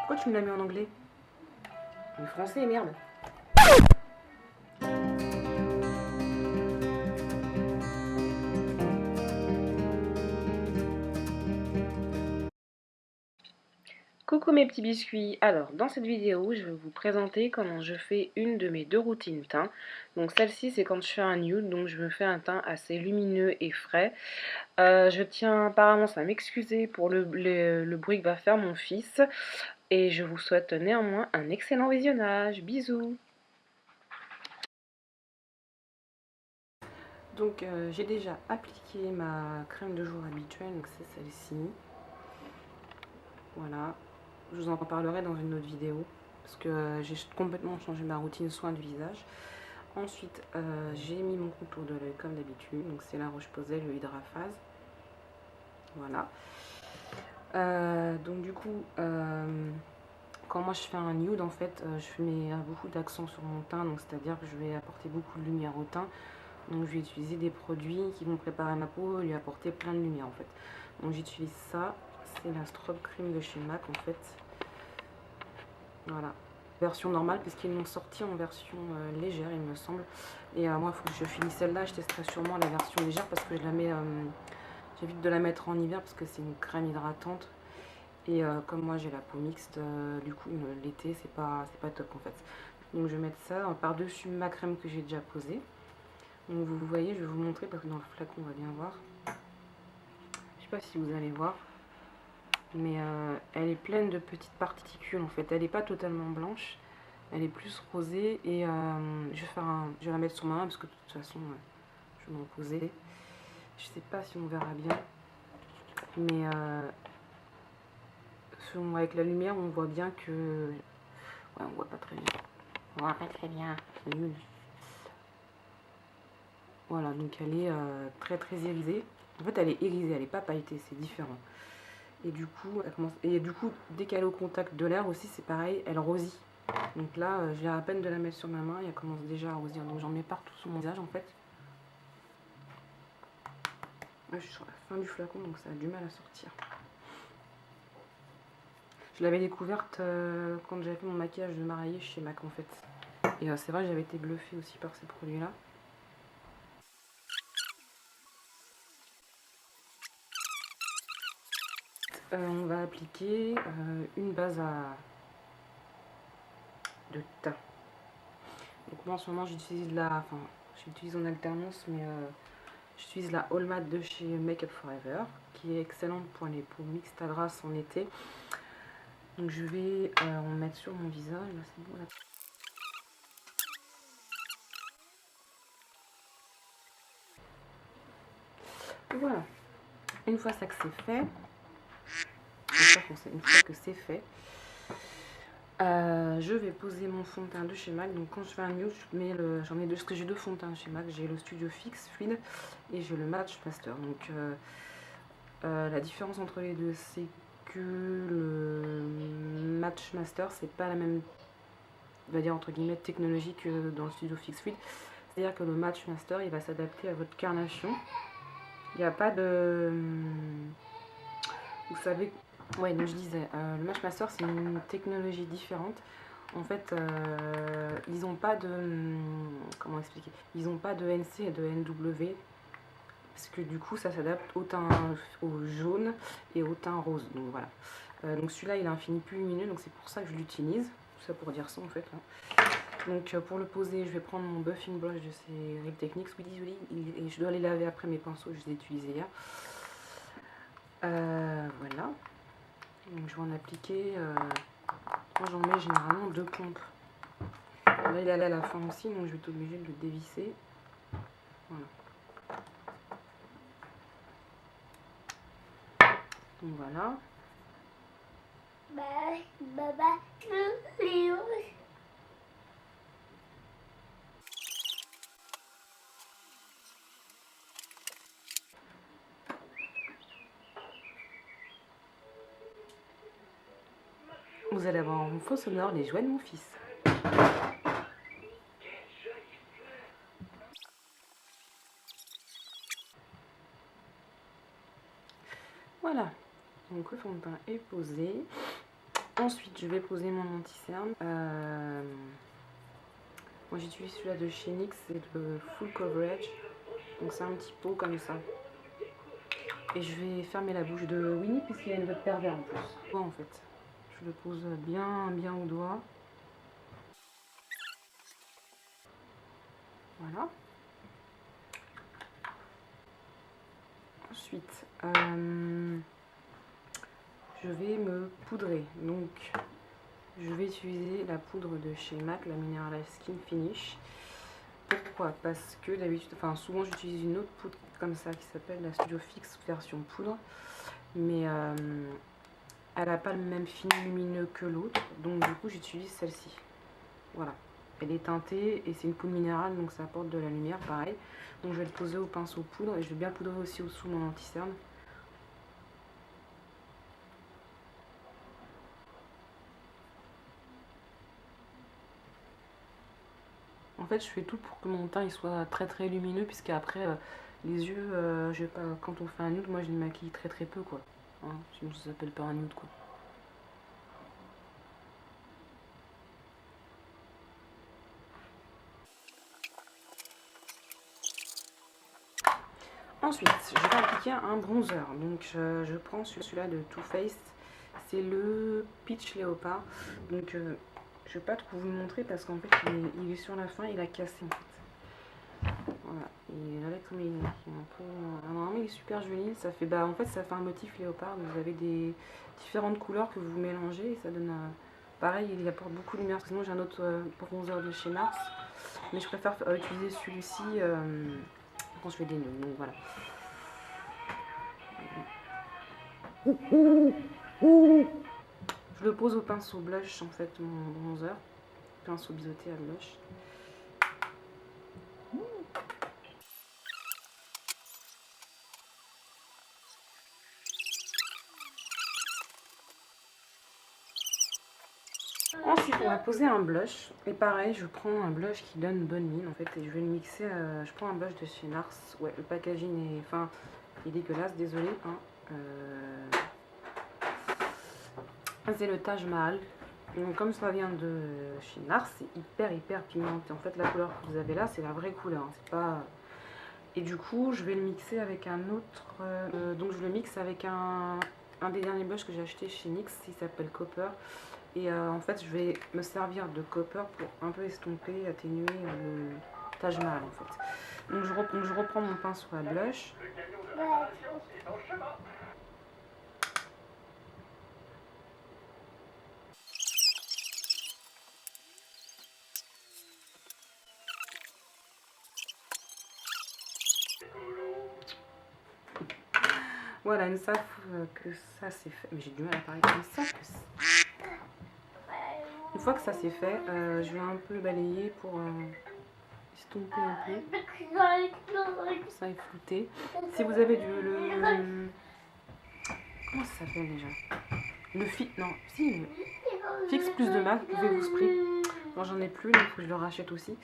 Pourquoi tu me l'as mis en anglais? En français, merde. Coucou mes petits biscuits, alors dans cette vidéo je vais vous présenter comment je fais une de mes deux routines teint. Donc celle-ci c'est quand je fais un nude, donc je me fais un teint assez lumineux et frais. Je tiens par avance à m'excuser pour le bruit que va faire mon fils et je vous souhaite néanmoins un excellent visionnage, bisous. Donc j'ai déjà appliqué ma crème de jour habituelle, donc c'est celle-ci. Voilà, je vous en parlerai dans une autre vidéo parce que j'ai complètement changé ma routine soin du visage. Ensuite, j'ai mis mon contour de l'œil comme d'habitude, donc c'est la Roche-Posay, le Hydraphase. Voilà. Donc du coup, quand moi je fais un nude, en fait, je mets beaucoup d'accent sur mon teint, donc c'est-à-dire que je vais apporter beaucoup de lumière au teint. Donc je vais utiliser des produits qui vont préparer ma peau et lui apporter plein de lumière en fait. Donc j'utilise ça, c'est la Strobe Cream de chez MAC en fait. Voilà, version normale parce qu'ils l'ont sorti en version légère il me semble. Et moi il faut que je finisse celle-là, je testerai sûrement la version légère parce que je la mets, j'évite de la mettre en hiver parce que c'est une crème hydratante. Et comme moi j'ai la peau mixte, du coup l'été c'est pas top en fait. Donc je vais mettre ça par-dessus ma crème que j'ai déjà posée. Donc vous voyez, je vais vous montrer parce que dans le flacon on va bien voir. Je sais pas si vous allez voir, mais elle est pleine de petites particules en fait. Elle n'est pas totalement blanche, elle est plus rosée et je vais la mettre sur ma main parce que de toute façon je vais m'en poser. Je sais pas si on verra bien, mais avec la lumière on voit bien que... Ouais, on voit pas très bien. On voit pas très bien, c'est nul. Voilà, donc elle est très irisée. En fait elle est irisée, elle n'est pas pailletée, c'est différent. Et du coup, dès qu'elle est au contact de l'air aussi, c'est pareil, elle rosit. Donc là, j'ai à peine de la mettre sur ma main et elle commence déjà à rosir. Donc j'en mets partout sur mon visage en fait. Là, je suis sur la fin du flacon, donc ça a du mal à sortir. Je l'avais découverte quand j'avais fait mon maquillage de mariée chez MAC en fait. Et c'est vrai, j'avais été bluffée aussi par ces produits-là. On va appliquer une base de teint. Donc moi en ce moment j'utilise j'utilise en alternance, mais j'utilise la All Matte de chez Make Up Forever, qui est excellente pour les peaux mixtes à grasses en été. Donc je vais en mettre sur mon visage, là c'est bon là. Voilà, une fois ça que c'est fait, je vais poser mon fond de teint de chez MAC. Donc quand je fais un nude, j'en ai deux, parce que j'ai deux fonds de teint chez MAC. J'ai le Studio Fix Fluide et j'ai le Match Master. Donc la différence entre les deux, c'est que le Match Master, c'est pas la même, on va dire entre guillemets, technologie que dans le Studio Fix Fluide. C'est-à-dire que le Match Master, il va s'adapter à votre carnation. Il n'y a pas de... Vous savez... Ouais, donc je disais, le Match Master, c'est une technologie différente. En fait, ils n'ont pas de... Comment expliquer? Ils n'ont pas de NC et de NW. Parce que du coup, ça s'adapte au teint au jaune et au teint rose. Donc voilà. Donc celui-là, il est infini plus lumineux. Donc c'est pour ça que je l'utilise. Tout ça pour dire ça en fait. Hein. Donc pour le poser, je vais prendre mon buffing brush de chez Real Techniques. Et je dois les laver après mes pinceaux. Je les ai utilisés hier. Voilà. Donc je vais en appliquer. Moi j'en mets généralement 2 pompes. Là il est allé à la fin aussi, donc je vais être obligée de le dévisser. Voilà. Donc voilà. Vous allez avoir en faux sonore les jouets de mon fils. Voilà, donc le fond de teint est posé. Ensuite, je vais poser mon anti-cerne. Moi, j'utilise celui-là de chez NYX, c'est le Full Coverage. Donc, c'est un petit pot comme ça. Et je vais fermer la bouche de Winnie, puisqu'il y a une voix de pervers en plus. En fait, je le pose bien au doigt. Voilà. Ensuite, je vais me poudrer. Donc, je vais utiliser la poudre de chez MAC, la Mineral Skin Finish. Pourquoi? Parce que d'habitude, enfin souvent j'utilise une autre poudre comme ça qui s'appelle la Studio Fix version poudre. Mais elle n'a pas le même film lumineux que l'autre. Donc du coup j'utilise celle-ci. Voilà. Elle est teintée et c'est une poudre minérale, donc ça apporte de la lumière, pareil. Donc je vais le poser au pinceau poudre et je vais bien poudrer aussi au-dessous mon anti-cerne. En fait, je fais tout pour que mon teint il soit très lumineux, puisqu'après, les yeux, je vais pas, quand on fait un nude, moi je les maquille très peu, quoi. Hein, sinon ça s'appelle pas un nude, quoi. Ensuite, je vais appliquer un bronzer. Donc, je prends celui-là de Too Faced. C'est le Peach Léopard. Donc, je vais pas trop vous le montrer parce qu'en fait, il est sur la fin, il a cassé en fait. Voilà. Et là, comme il est un peu. Normalement, il est super joli. Ça fait, en fait, ça fait un motif léopard. Vous avez des différentes couleurs que vous mélangez et ça donne. Pareil, il apporte beaucoup de lumière. Sinon, j'ai un autre bronzer de chez Mars. Mais je préfère utiliser celui-ci quand je fais des nudes. Donc voilà. Je le pose au pinceau blush en fait, mon bronzer. Pinceau biseauté à blush. Ensuite, on va poser un blush. Et pareil, je prends un blush qui donne bonne mine en fait. Et je vais le mixer. Je prends un blush de chez Nars. Ouais, le packaging est. Enfin, il est dégueulasse, désolé. Hein. C'est le Taj Mahal. Donc, comme ça vient de chez Nars, c'est hyper pigmenté. En fait, la couleur que vous avez là, c'est la vraie couleur. Hein. C'est pas. Et du coup, je vais le mixer avec un autre. Donc, je le mixe avec un des derniers blushs que j'ai acheté chez NYX. Il s'appelle Copper. Et en fait, je vais me servir de Copper pour un peu estomper, atténuer le Taj Mahal en fait. Donc, je reprends mon pinceau à blush. Voilà, une fois que ça c'est fait, mais j'ai du mal à parler comme ça. Une fois que ça c'est fait, je vais un peu balayer pour estomper un peu. Ça est flouté. Si vous avez comment ça s'appelle déjà? Le Fix plus de MAC, vous pouvez vous spray. Moi j'en ai plus, donc je le rachète aussi.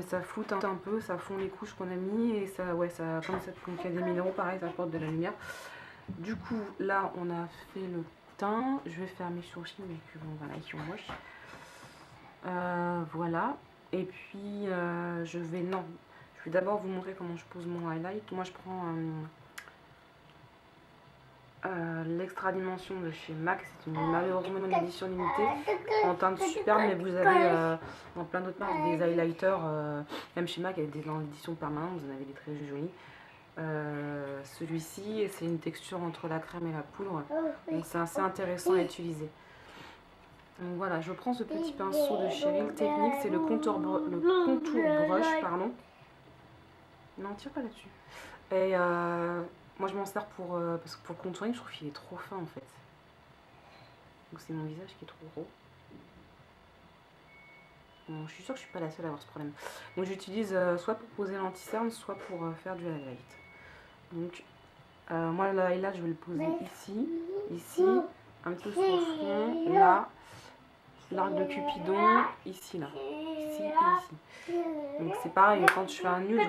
Ça floute un peu, ça fond les couches qu'on a mis et ça, ouais, ça, comme il y a des minéraux, pareil, ça apporte de la lumière. Du coup, là, on a fait le teint. Je vais faire mes sourcils, mais que bon, voilà, ils sont moches. Voilà. Et puis, je vais d'abord vous montrer comment je pose mon highlight. Moi, je prends l'extra dimension de chez MAC. C'est malheureusement une édition limitée en teinte superbe, mais vous avez dans plein d'autres marques des highlighters, même chez MAC, dans l'édition permanente, vous en avez des très jolis. Celui-ci, c'est une texture entre la crème et la poudre, donc c'est assez intéressant à utiliser. Donc voilà, je prends ce petit pinceau de chez Real Techniques, c'est le contour brush, pardon. Non, tire pas là-dessus. Et moi je m'en sers parce que pour le contouring, je trouve qu'il est trop fin en fait. Donc c'est mon visage qui est trop gros. Bon, je suis sûre que je suis pas la seule à avoir ce problème. Donc j'utilise soit pour poser l'anti-cerne, soit pour faire du highlight. Donc moi le highlight je vais le poser ici, un peu sur le front, là, l'arc de Cupidon, ici, là, ici et ici. Donc c'est pareil, quand je fais un nude,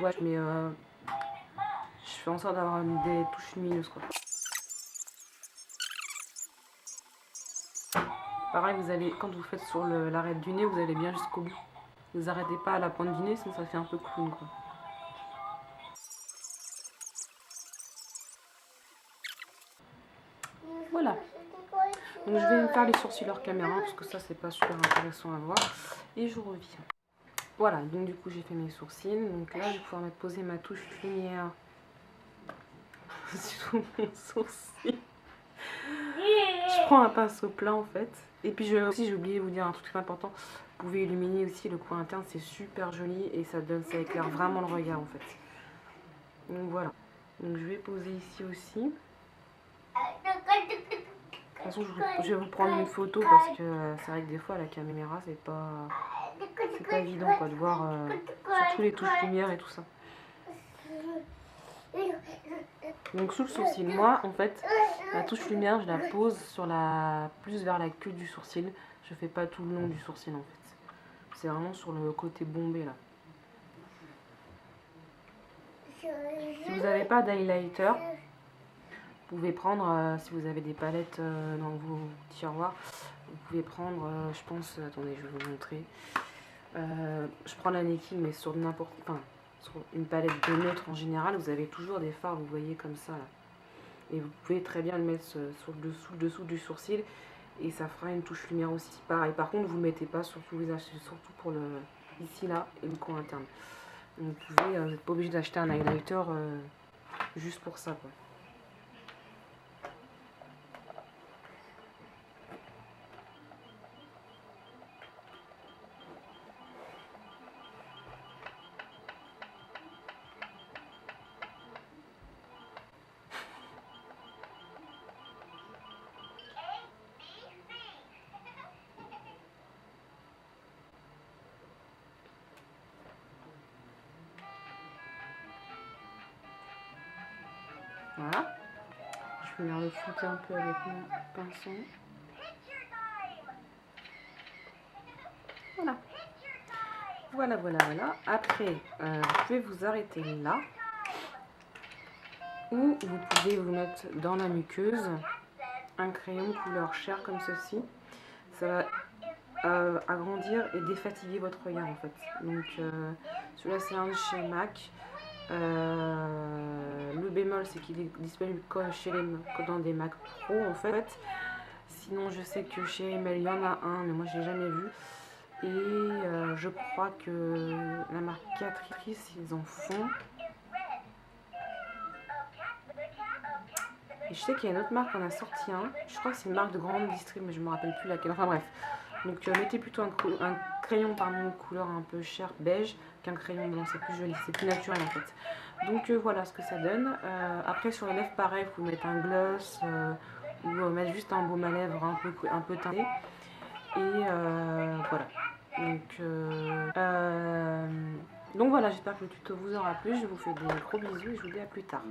je fais en sorte d'avoir des touches lumineuses quoi. Pareil, vous allez, quand vous faites sur l'arête du nez, vous allez bien jusqu'au bout. Vous arrêtez pas à la pointe du nez, sinon ça fait un peu clown, quoi. Voilà. Donc je vais me faire les sourcils hors caméra parce que ça c'est pas super intéressant à voir. Et je reviens. Voilà, donc du coup j'ai fait mes sourcils. Donc là je vais pouvoir mettre poser ma touche lumière sur mon sourcil. Je prends un pinceau plat en fait. Et puis aussi j'ai oublié de vous dire un truc très important. Vous pouvez illuminer aussi le coin interne, c'est super joli et ça éclaire vraiment le regard en fait. Donc voilà. Donc je vais poser ici aussi. De toute façon, je vais vous prendre une photo parce que c'est vrai que des fois la caméra c'est pas évident quoi de voir surtout les touches lumière et tout ça. Donc sous le sourcil, moi en fait la touche lumière je la pose sur plus vers la queue du sourcil. Je fais pas tout le long du sourcil en fait. C'est vraiment sur le côté bombé là. Si vous n'avez pas d'highlighter, vous pouvez prendre, si vous avez des palettes dans vos tiroirs, vous pouvez prendre, je pense, attendez, je vais vous montrer. Je prends la Nikki, mais sur sur une palette de neutre en général, vous avez toujours des fards, vous voyez comme ça. Là. Et vous pouvez très bien le mettre sur le dessous du sourcil, et ça fera une touche lumière aussi. Pareil, par contre, vous ne mettez pas sur tout le visage, surtout pour ici, là, et le coin interne. Donc, vous n'êtes pas obligé d'acheter un highlighter juste pour ça, quoi. Voilà. Je vais venir le foutre un peu avec mon pinceau. Voilà. Voilà, voilà, voilà. Après, vous pouvez vous arrêter là. Ou vous pouvez vous mettre dans la muqueuse un crayon couleur chair comme ceci. Ça va agrandir et défatiguer votre regard en fait. Donc celui-là c'est un de chez MAC. Le bémol c'est qu'il est disponible dans des Mac Pro en fait. Sinon je sais que chez Rimmel il y en a un mais moi je l'ai jamais vu. Et je crois que la marque Catrice ils en font. Et je sais qu'il y a une autre marque qui en a sorti un. Je crois que c'est une marque de grande distrib, mais je ne me rappelle plus laquelle. Enfin bref. Donc mettez plutôt un crayon de couleur un peu chair beige qu'un crayon blanc. C'est plus joli, c'est plus naturel en fait. Donc voilà ce que ça donne. Après sur les lèvres pareil, vous pouvez mettre un gloss ou mettre juste un baume à lèvres un peu teinté. Et voilà. Donc voilà, j'espère que le tuto vous aura plu. Je vous fais des gros bisous et je vous dis à plus tard.